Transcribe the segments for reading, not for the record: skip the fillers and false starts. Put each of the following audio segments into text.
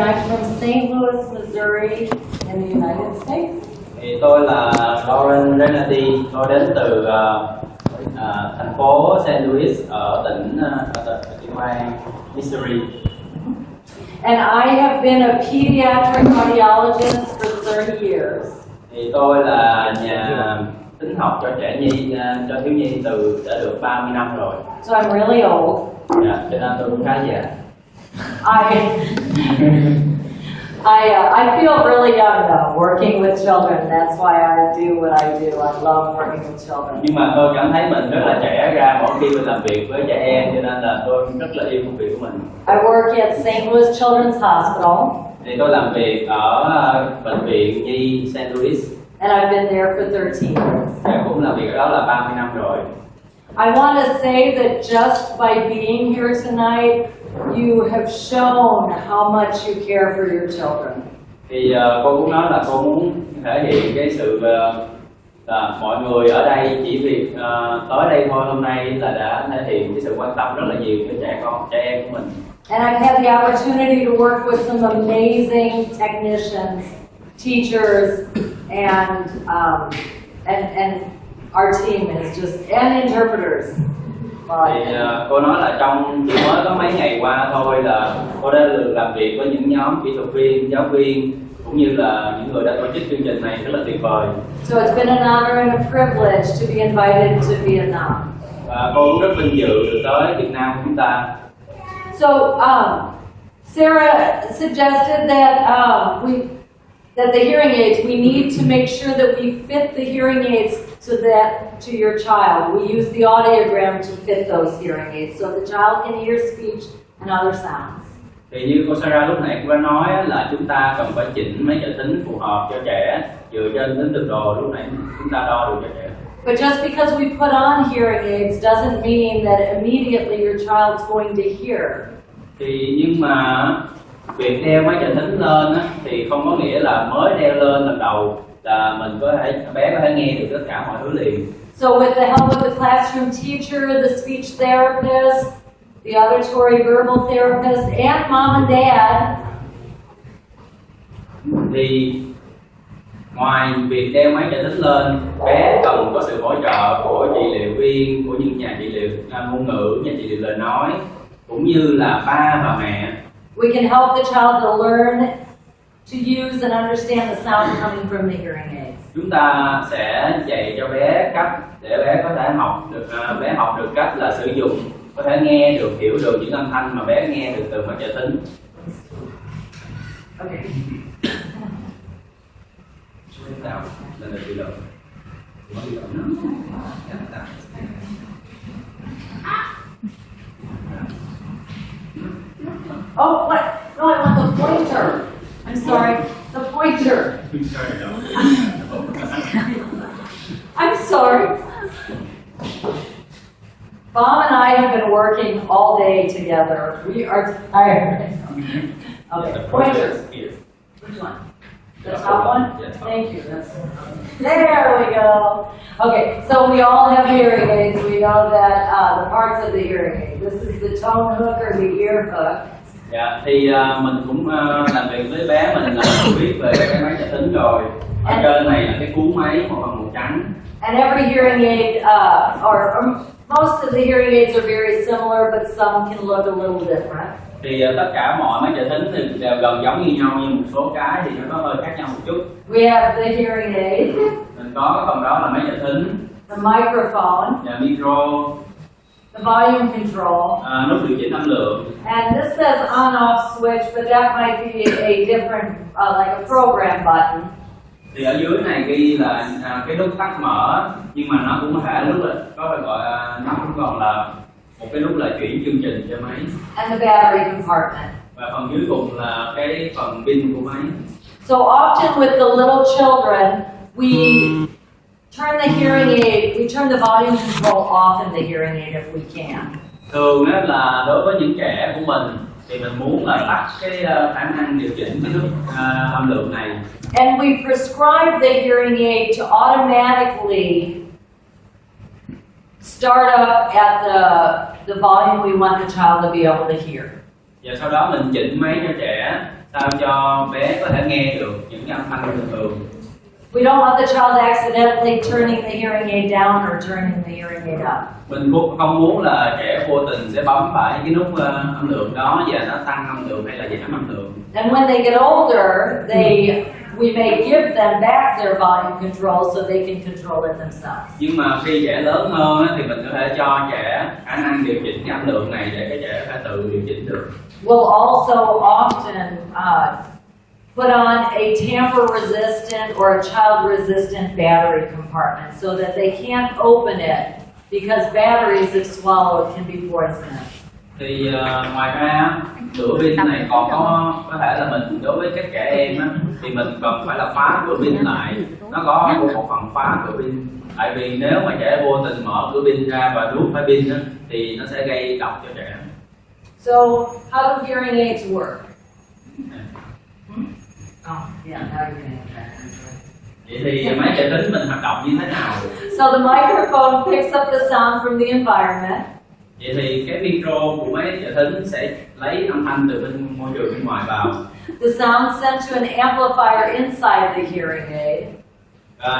I'm from St. Louis, Missouri in the United States. Thì tôi là Lauren Renati, tôi đến từ thành phố St. Louis ở tỉnh bang Missouri. And I have been a pediatric cardiologist for 30 years. Thì tôi là nhà tính học cho trẻ nhi, cho thiếu nhi đã được 30 năm rồi. So I'm really old. Dạ, cho nên tôi cũng khá già. I feel really young though, working with children. That's why I do what I do. I love working with children. Nhưng mà tôi cảm thấy mình rất là trẻ ra mỗi khi tôi làm việc với trẻ em, cho nên là tôi rất là yêu công việc của mình. I work at St. Louis Children's Hospital. Thì tôi làm việc ở bệnh viện Nhi St. Louis. And I've been there for 13 years. Và cũng làm việc ở đó là 30 năm rồi. I want to say that just by being here tonight, you have shown how much you care for your children. Thì cô cũng nói là cô muốn thể hiện cái sự là mọi người ở đây chỉ việc tới đây thôi hôm nay là đã thể hiện cái sự quan tâm rất là nhiều cho trẻ em của mình. And I've had the opportunity to work with some amazing technicians, teachers, and our team is just, and interpreters. Thì cô nói là trong chỉ mới có mấy ngày qua thôi là cô đã được làm việc với những nhóm kỹ thuật viên, giáo viên cũng như là những người đã tổ chức chương trình này rất là tuyệt vời. So it's been an honor and a privilege to be invited to Vietnam. Và cô cũng rất vinh dự được tới Việt Nam của chúng ta. So Sarah suggested that that the hearing aids, we need to make sure that we fit the hearing aids to your child. We use the audiogram to fit those hearing aids so the child can hear speech and other sounds. Thì như cô Sarah lúc nãy cũng đã nói là chúng ta cần phải chỉnh mấy trợ thính phù hợp cho trẻ dựa trên tính từ đồ lúc nãy chúng ta đo được cho trẻ. But just because we put on hearing aids doesn't mean that immediately your child's going to hear. Thì nhưng mà việc đeo mấy trợ thính lên á, thì không có nghĩa là mới đeo lên lần đầu là mình bé có thể nghe được tất cả mọi thứ liền. So with the help of the classroom teacher, the speech therapist, the auditory verbal therapist, and mom and dad, thì ngoài việc đeo máy trợ thính lên, bé cần có sự hỗ trợ của trị liệu viên, của những nhà trị liệu ngôn ngữ, nhà trị liệu lời nói, cũng như là ba và mẹ. We can help the child to learn to use and understand the sound coming from the hearing aids. Chúng ta sẽ dạy cho bé cách để bé có thể học được cách là sử dụng, có thể nghe được, hiểu được những âm thanh mà bé nghe được từ máy trợ thính. Okay. Oh, what? No, I want the pointer. I'm sorry, the pointer. I'm sorry. Bob and I have been working all day together. We are tired. Okay, pointer. Which one? The top one? Thank you. There we go. Okay, so we all have hearing aids. We know that the parts of the hearing aid. This is the tone hook or the ear hook. Dạ, thì mình cũng làm việc với bé mình là biết về cái máy trợ thính rồi. Ở trên này là cái cuốn máy màu trắng. And every hearing aid, or most of the hearing aids are very similar, but some can look a little different. Thì tất cả mọi máy trợ thính thì đều gần giống như nhau, nhưng một số cái thì nó có hơi khác nhau một chút. We have the hearing aid. Mình có cái phần đó là máy trợ thính. The microphone. Và micro. The volume control. Nút điều chỉnh âm lượng. And this says on-off switch, but that might be a different, like a program button. Thì ở dưới này ghi là cái nút tắt mở, nhưng mà nó cũng có thể lúc là nó cũng còn là một cái nút là chuyển chương trình cho máy. And the battery compartment. Và phần dưới cùng là cái phần pin của máy. So often with the little children, we turn the hearing aid, we turn the volume control off in the hearing aid if we can. Thường đó là đối với những trẻ của mình thì mình muốn là tắt cái khả năng điều chỉnh cái nút âm lượng này. And we prescribe the hearing aid to automatically start up at the volume we want the child to be able to hear. Và sau đó mình chỉnh máy cho trẻ sao cho bé có thể nghe được những âm thanh bình thường. We don't want the child accidentally turning the hearing aid down or turning the hearing aid up. Mình cũng không muốn là trẻ vô tình sẽ bấm phải cái nút âm lượng đó và nó tăng âm lượng hay là giảm âm lượng. And when they get older, we may give them back their volume control so they can control it themselves. Nhưng mà khi trẻ lớn hơn thì mình có thể cho trẻ khả năng điều chỉnh cái âm lượng này để cái trẻ có thể tự điều chỉnh được. We'll also often put on a tamper-resistant or a child-resistant battery compartment so that they can't open it because batteries, if swallowed, can be poisonous. Thì ngoài ra cửa pin này còn có thể là mình đối với các trẻ em á, thì mình cần phải là khóa cửa pin lại, nó có một phần khóa cửa pin. Tại vì nếu mà trẻ vô tình mở cửa pin ra và đút phải pin á, thì nó sẽ gây độc cho trẻ. So how do hearing aids work? Oh, yeah, now you're gonna have that. Vậy thì máy trợ thính mình hoạt động như thế nào? So the microphone picks up the sound from the environment. Vậy thì cái micro của máy trợ thính sẽ lấy âm thanh từ bên môi trường bên ngoài vào. The sound sent to an amplifier inside the hearing aid.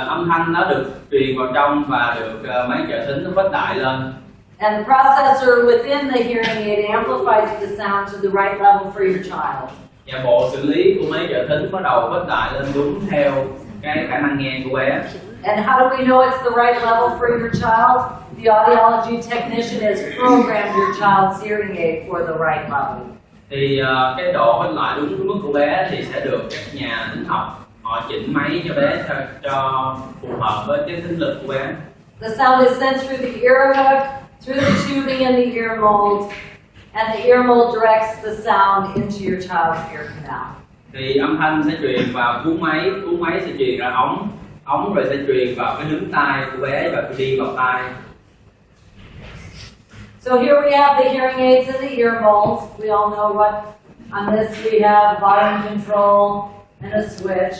Âm thanh nó được truyền vào trong và được máy trợ thính nó khuếch đại lên. And the processor within the hearing aid amplifies the sound to the right level for your child. Và bộ xử lý của máy trợ thính bắt đầu khuếch đại lên đúng theo cái khả năng nghe của bé. And how do we know it's the right level for your child? The audiology technician has programmed your child's hearing aid for the right level. Thì cái độ khuếch đại đúng cái mức của bé thì sẽ được các nhà thính học họ chỉnh máy cho bé cho phù hợp với cái thính lực của bé. The sound is sent through the ear hook, through the tubing in the ear mold, and the ear mold directs the sound into your child's ear canal. Thì âm thanh sẽ truyền vào cuốn máy sẽ truyền ra ống rồi sẽ truyền vào cái nướm tai của bé và đi vào tai. So here we have the hearing aids in the ear molds. We all know what, on this we have volume control and a switch.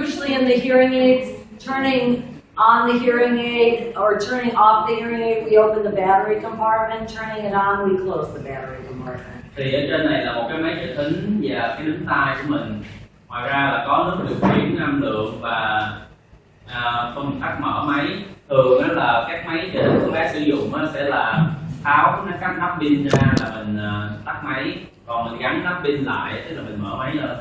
Usually in the hearing aids, turning on the hearing aid or turning off the hearing aid, we open the battery compartment. Turning it on, we close the battery compartment. Thì ở trên này là một cái máy trợ thính và cái nướm tai của mình. Ngoài ra là có nút điều khiển âm lượng và công tắc mở máy. Thường đó là các máy trợ thính của bé sử dụng sẽ là tháo cái nắp pin ra là mình tắt máy, còn mình gắn nắp pin lại tức là mình mở máy lên.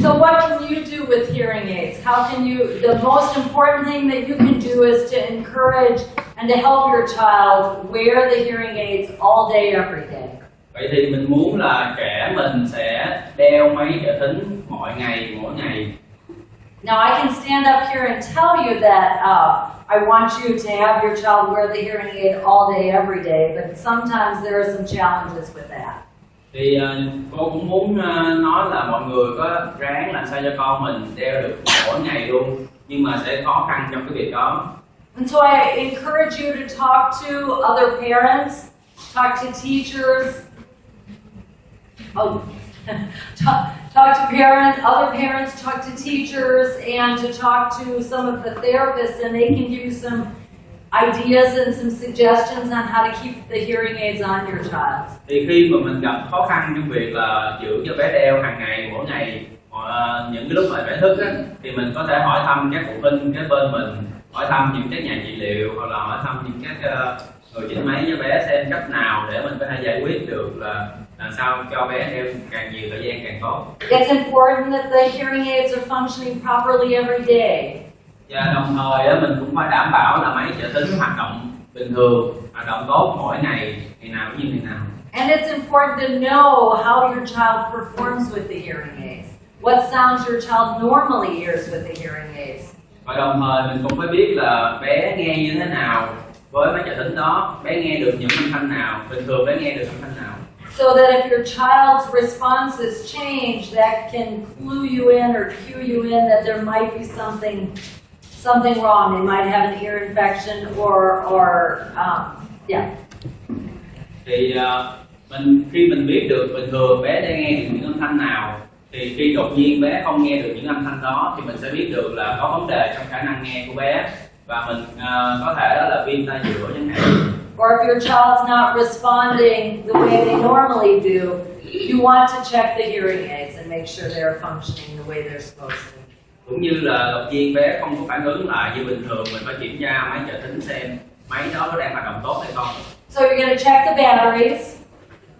So what can you do with hearing aids? How can you, the most important thing that you can do is to encourage and to help your child wear the hearing aids all day, every day. Vậy thì mình muốn là trẻ mình sẽ đeo máy trợ thính mỗi ngày. Now I can stand up here and tell you that I want you to have your child wear the hearing aid all day, every day, but sometimes there are some challenges with that. Thì cô cũng muốn nói là mọi người có ráng làm sao cho con mình đeo được mỗi ngày luôn, nhưng mà sẽ khó khăn trong cái việc đó. And so I encourage you to talk to other parents, talk to teachers, talk to parents, other parents, talk to teachers, and to talk to some of the therapists, and they can give you some ideas and some suggestions on how to keep the hearing aids on your child. Thì khi mà mình gặp khó khăn trong việc là giữ cho bé đeo hàng ngày, mỗi ngày, những cái lúc mà bé thức á, thì mình có thể hỏi thăm các phụ huynh kế bên mình, hỏi thăm những các nhà trị liệu hoặc là hỏi thăm những các người chỉnh máy cho bé xem cách nào để mình có thể giải quyết được là làm sao cho bé đeo càng nhiều thời gian càng tốt. It's important that the hearing aids are functioning properly every day. Và đồng thời mình cũng phải đảm bảo là máy trợ thính hoạt động bình thường, hoạt động tốt mỗi ngày, ngày nào cũng như ngày nào. And it's important to know how your child performs with the hearing aids. What sounds your child normally hears with the hearing aids. Và đồng thời mình cũng phải biết là bé nghe như thế nào với máy trợ thính đó, bé nghe được những âm thanh nào, bình thường bé nghe được âm thanh nào. So that if your child's responses change, that can clue you in or cue you in that there might be something wrong. They might have an ear infection Thì khi mình biết được bình thường bé đang nghe được những âm thanh nào, thì khi đột nhiên bé không nghe được những âm thanh đó thì mình sẽ biết được là có vấn đề trong khả năng nghe của bé và mình có thể đó là viêm tai giữa chẳng hạn. Or if your child's not responding the way they normally do, You want to check the hearing aids and make sure they're functioning the way they're supposed to. Cũng như là động viên bé không có phản ứng lại như bình thường, mình phải kiểm tra máy trợ thính xem máy đó có đang hoạt động tốt hay không. So you're going to check the batteries.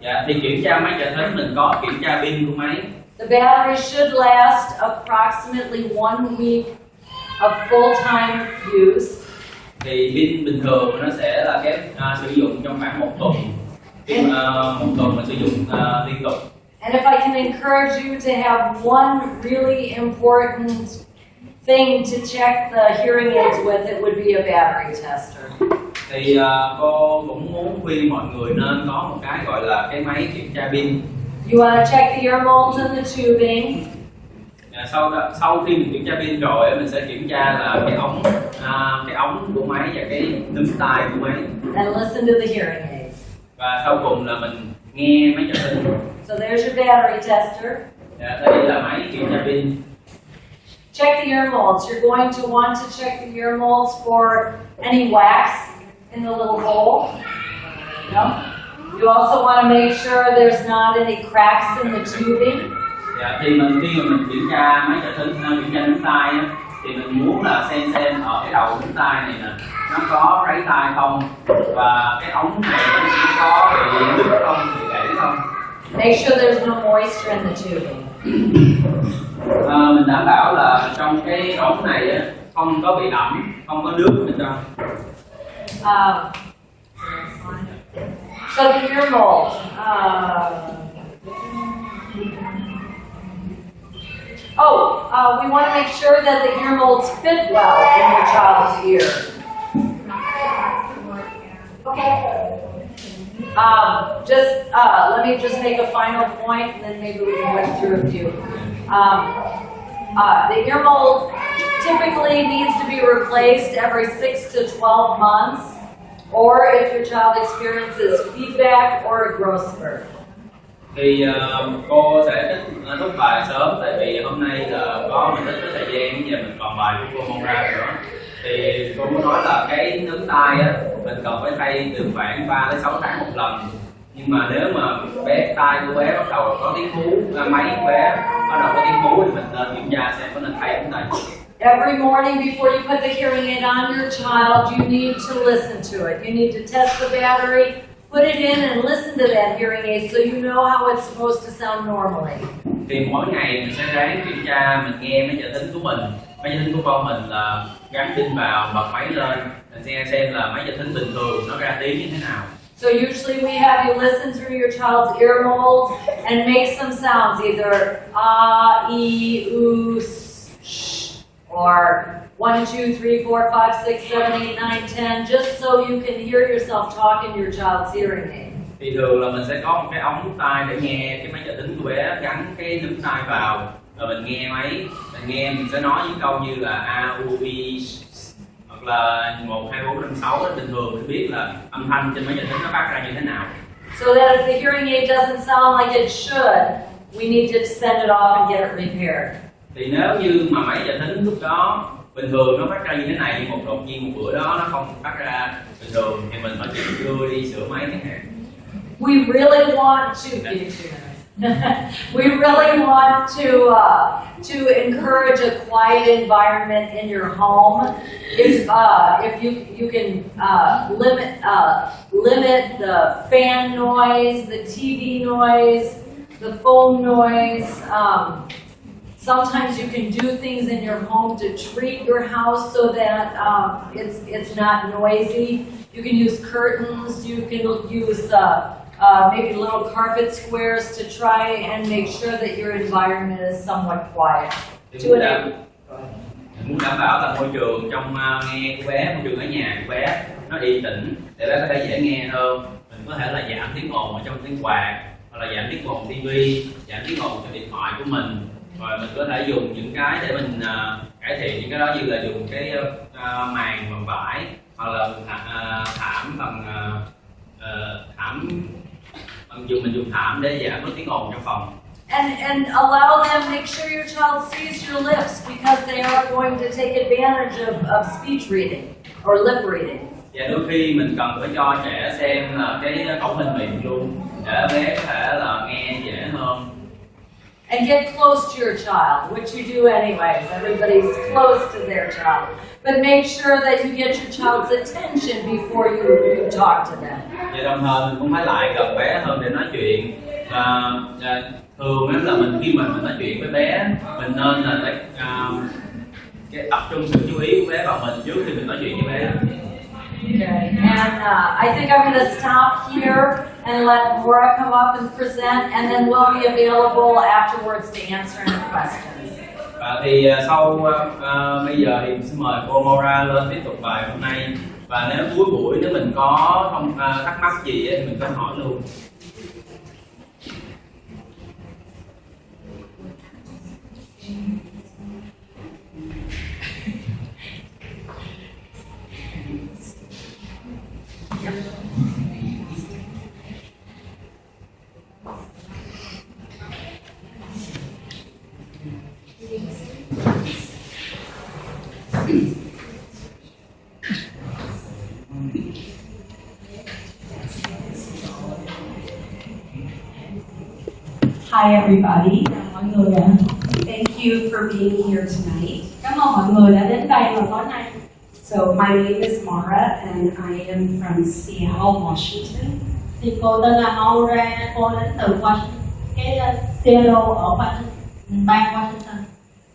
Dạ, thì kiểm tra máy trợ thính mình có kiểm tra pin của máy. The battery should last approximately 1 week of full-time use. Thì pin bình thường nó sẽ là sử dụng trong khoảng 1 tuần. Một tuần mình sử dụng liên tục. And if I can encourage you to have one really important thing to check the hearing aids with, it would be a battery tester. Thì cô cũng muốn khuyên mọi người nên có một cái gọi là cái máy kiểm tra pin. You want to check the ear molds and the tubing. Sau khi mình kiểm tra pin rồi, mình sẽ kiểm tra là cái ống của máy và cái núm tai của máy. And listen to the hearing aids. Và sau cùng là mình nghe máy trợ thính. So there's your battery tester. Dạ, đây là máy kiểm tra pin. Check the ear molds. You're going to want to check the ear molds for any wax in the little hole. No? You also want to make sure there's not any cracks in the tubing. Dạ, thì khi mà mình kiểm tra máy trợ thính, kiểm tra núm tai thì mình muốn là xem ở cái đầu núm tai này nè, nó có ráy tai không, và cái ống này nó có bị đứt không, bị gãy không. Make sure there's no moisture in the tubing. Mình đảm bảo là trong cái ống này không có bị ẩm, không có nước bên trong. So the ear mold. We want to make sure that the ear molds fit well in your child's ear. Okay. Let me just make a final point, and then maybe we can went through a few. The ear mold typically needs to be replaced every 6 to 12 months, or if your child experiences feedback or a growth spurt. Thì cô sẽ thúc bài sớm, tại vì hôm nay là mình ít có thời gian và mình còn bài của cô mong ra nữa. Thì cô muốn nói là cái núm tai mình cần phải thay từ khoảng 3 đến 6 tháng một lần. Nhưng mà nếu mà tai của bé bắt đầu có tiếng hú, máy của bé bắt đầu có tiếng hú thì mình nên kiểm tra xem có nên thay núm tai. Every morning before you put the hearing aid on your child, you need to listen to it. You need to test the battery, put it in and listen to that hearing aid so you know how it's supposed to sound normally. Thì mỗi ngày mình sẽ ráng kiểm tra, mình nghe máy trợ thính của mình, máy trợ thính của con mình là gắn pin vào, bật máy lên, mình xem là máy trợ thính bình thường nó ra tiếng như thế nào. So usually we have you listen through your child's ear mold and make some sounds, either e, u, sh, or 1, 2, 3, 4, 5, 6, 7, 8, 9, 10, just so you can hear yourself talk in your child's hearing aid. Thì thường là mình sẽ có một cái ống tai để nghe cái máy trợ thính của bé, gắn cái núm tai vào, rồi mình nghe máy, mình sẽ nói những câu như là a, u, i, hoặc là 1, 2, 4, 5, 6. Bình thường mình biết là âm thanh trên máy trợ thính nó phát ra như thế nào. So that if the hearing aid doesn't sound like it should, we need to send it off and get it repaired. Thì nếu như mà máy trợ thính lúc đó bình thường nó phát ra như thế này, nhưng đột nhiên một bữa đó nó không phát ra bình thường thì mình phải đưa đi sửa máy chẳng hạn. We really want to we really want to encourage a quiet environment in your home. If you can limit the fan noise, the TV noise, the phone noise. Sometimes you can do things in your home to treat your house so that it's not noisy. You can use curtains. You can use maybe little carpet squares to try and make sure that your environment is somewhat quiet. Muốn đảm bảo là môi trường trong nghe của bé, môi trường ở nhà của bé nó yên tĩnh để bé có thể dễ nghe hơn. Mình có thể là giảm tiếng ồn ở trong tiếng quạt, hoặc là giảm tiếng ồn TV, giảm tiếng ồn trong điện thoại của mình. Rồi mình có thể dùng những cái để mình cải thiện những cái đó, như là dùng cái màn bằng vải, hoặc là thảm bằng mình dùng thảm để giảm bớt tiếng ồn trong phòng. And allow them, make sure your child sees your lips because they are going to take advantage of speech reading or lip reading. Và đôi khi mình cần phải cho trẻ xem là cái cấu hình miệng luôn để bé có thể là nghe dễ hơn. And get close to your child, which you do anyways. Everybody's close to their child. But make sure that you get your child's attention before you talk to them. Và đồng thời mình cũng phải lại gần bé hơn để nói chuyện. Và thường là khi mình nói chuyện với bé, mình nên là cái tập trung sự chú ý của bé vào mình trước khi mình nói chuyện với bé. Okay, and I think I'm going to stop here and let Laura come up and present, and then we'll be available afterwards to answer any questions. Thì sau bây giờ thì xin mời cô Maura lên tiếp tục bài hôm nay. Và nếu cuối buổi nếu mình có thắc mắc gì thì mình có hỏi luôn. Hi everybody. Mọi người ạ. Thank you for being here tonight. Cảm ơn mọi người đã đến đây vào tối nay. So my name is Mara and I am from Seattle, Washington. Thì cô tên là Maura, cô đến từ Seattle ở bang Washington.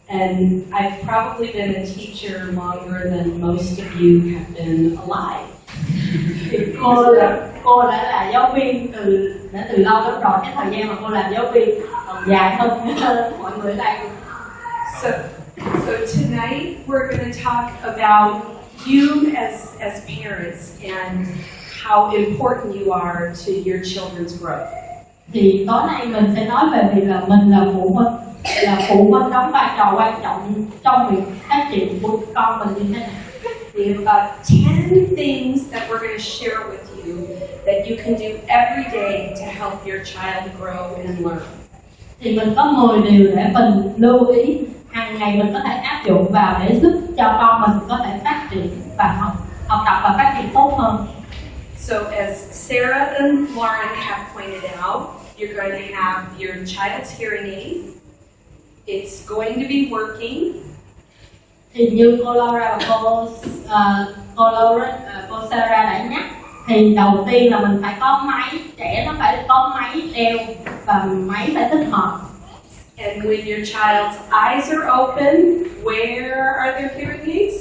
And I've probably been a teacher longer than most of you have been alive. Thì cô đã là giáo viên từ lâu lắm rồi. Cái thời gian mà cô làm giáo viên còn dài hơn mọi người ở đây. So tonight we're going to talk about you as parents and how important you are to your children's growth. Thì tối nay mình sẽ nói về việc là mình là phụ huynh đóng vai trò quan trọng trong việc phát triển của con mình như thế nào. We have about 10 things that we're going to share with you that you can do every day to help your child grow and learn. Thì mình có 10 điều để mình lưu ý hàng ngày mình có thể áp dụng vào để giúp cho con mình có thể phát triển và học tập và phát triển tốt hơn. So as Sarah and Lauren have pointed out, you're going to have your child's hearing aid. It's going to be working. Thì như cô Laura và cô Sarah đã nhắc, thì đầu tiên là mình phải có máy, trẻ nó phải có máy đeo và máy phải tích hợp. And when your child's eyes are open, where are their hearing aids?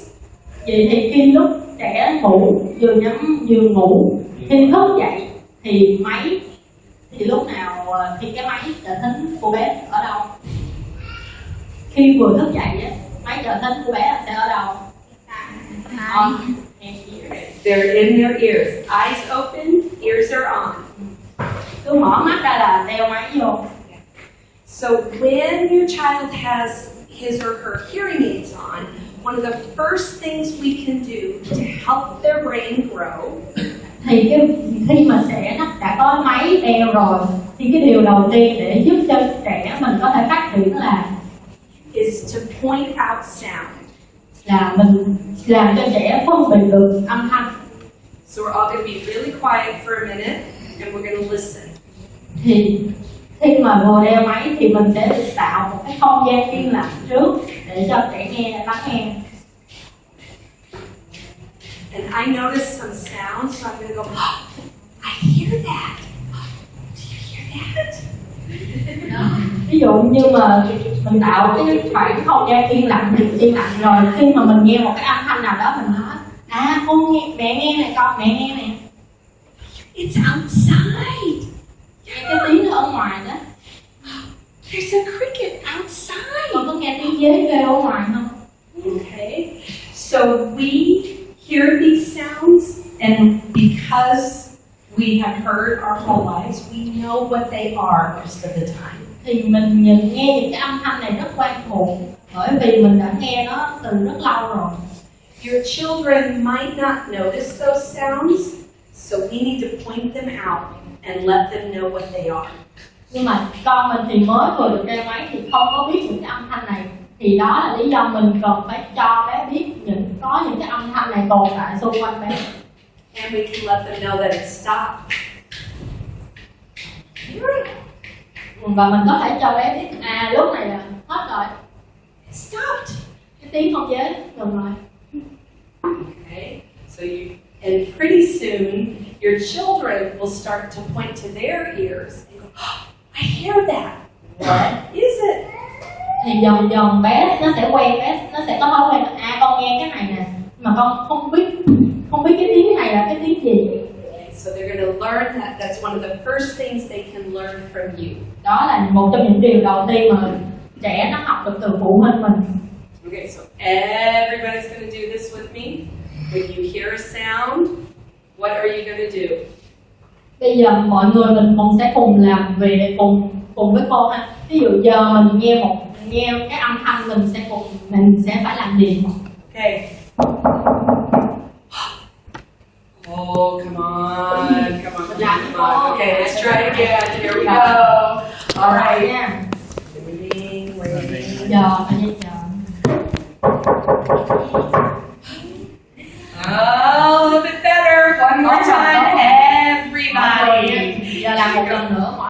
Vậy thì khi lúc trẻ ngủ, vừa nhắm vừa ngủ, khi thức dậy thì lúc nào thì cái máy trợ thính của bé ở đâu? Khi vừa thức dậy á, máy trợ thính của bé sẽ ở đâu? They're in their ears. Eyes open, ears are on. Cứ mở mắt ra là đeo máy vô. So when your child has his or her hearing aids on, one of the first things we can do to help their brain grow Thì khi mà trẻ nó đã có máy đeo rồi, thì cái điều đầu tiên để giúp cho trẻ mình có thể phát triển is to point out sound. là mình làm cho trẻ phân biệt được âm thanh. So we're all going to be really quiet for a minute and we're going to listen. Thì khi mà vừa đeo máy thì mình sẽ tạo một cái không gian yên lặng trước để cho trẻ lắng nghe. And I noticed some sound, so I'm going to go, oh, I hear that. Do you hear that? Ví dụ như mà mình tạo cái khoảng không gian yên lặng rồi, khi mà mình nghe một cái âm thanh nào đó mình nói con nghe, mẹ nghe này con, mẹ nghe nè. It's outside. Nghe cái tiếng ở ngoài đó. There's a cricket outside. Con có nghe tiếng dế kêu ở ngoài không? Okay. So we hear these sounds, and because we have heard our whole lives, we know what they are most of the time. Thì mình nghe những cái âm thanh này rất quen thuộc, bởi vì mình đã nghe nó từ rất lâu rồi. Your children might not notice those sounds, so we need to point them out and let them know what they are. Nhưng mà con mình thì mới vừa được đeo máy thì không có biết những cái âm thanh này, thì đó là lý do mình cần phải cho bé biết có những cái âm thanh này tồn tại xung quanh bé. and we can let them know that it stopped. Và mình có thể cho bé biết lúc này là hết rồi, It stopped. cái tiếng không chế ngừng rồi. Okay, so and pretty soon your children will start to point to their ears and go, oh, I hear that. What is it? Thì dần dần bé nó sẽ quen, bé nó sẽ có thói quen con nghe cái này nè, mà con không biết cái tiếng này là cái tiếng gì. Okay, so they're going to learn that. That's one of the first things they can learn from you. Đó là một trong những điều đầu tiên mà trẻ nó học được từ phụ huynh mình. Okay, so everybody's going to do this with me. When you hear a sound, what are you going to do? Bây giờ mọi người mình sẽ cùng làm về cùng với cô ha. Ví dụ giờ mình nghe cái âm thanh mình sẽ phải làm gì? Okay. Oh, come on, come on, come on. Okay, let's try it again. Here we go. All right. Nha. Waiting. Giờ phải nghe chờ. Oh, a little bit better. One more time, everybody. Giờ làm một lần nữa.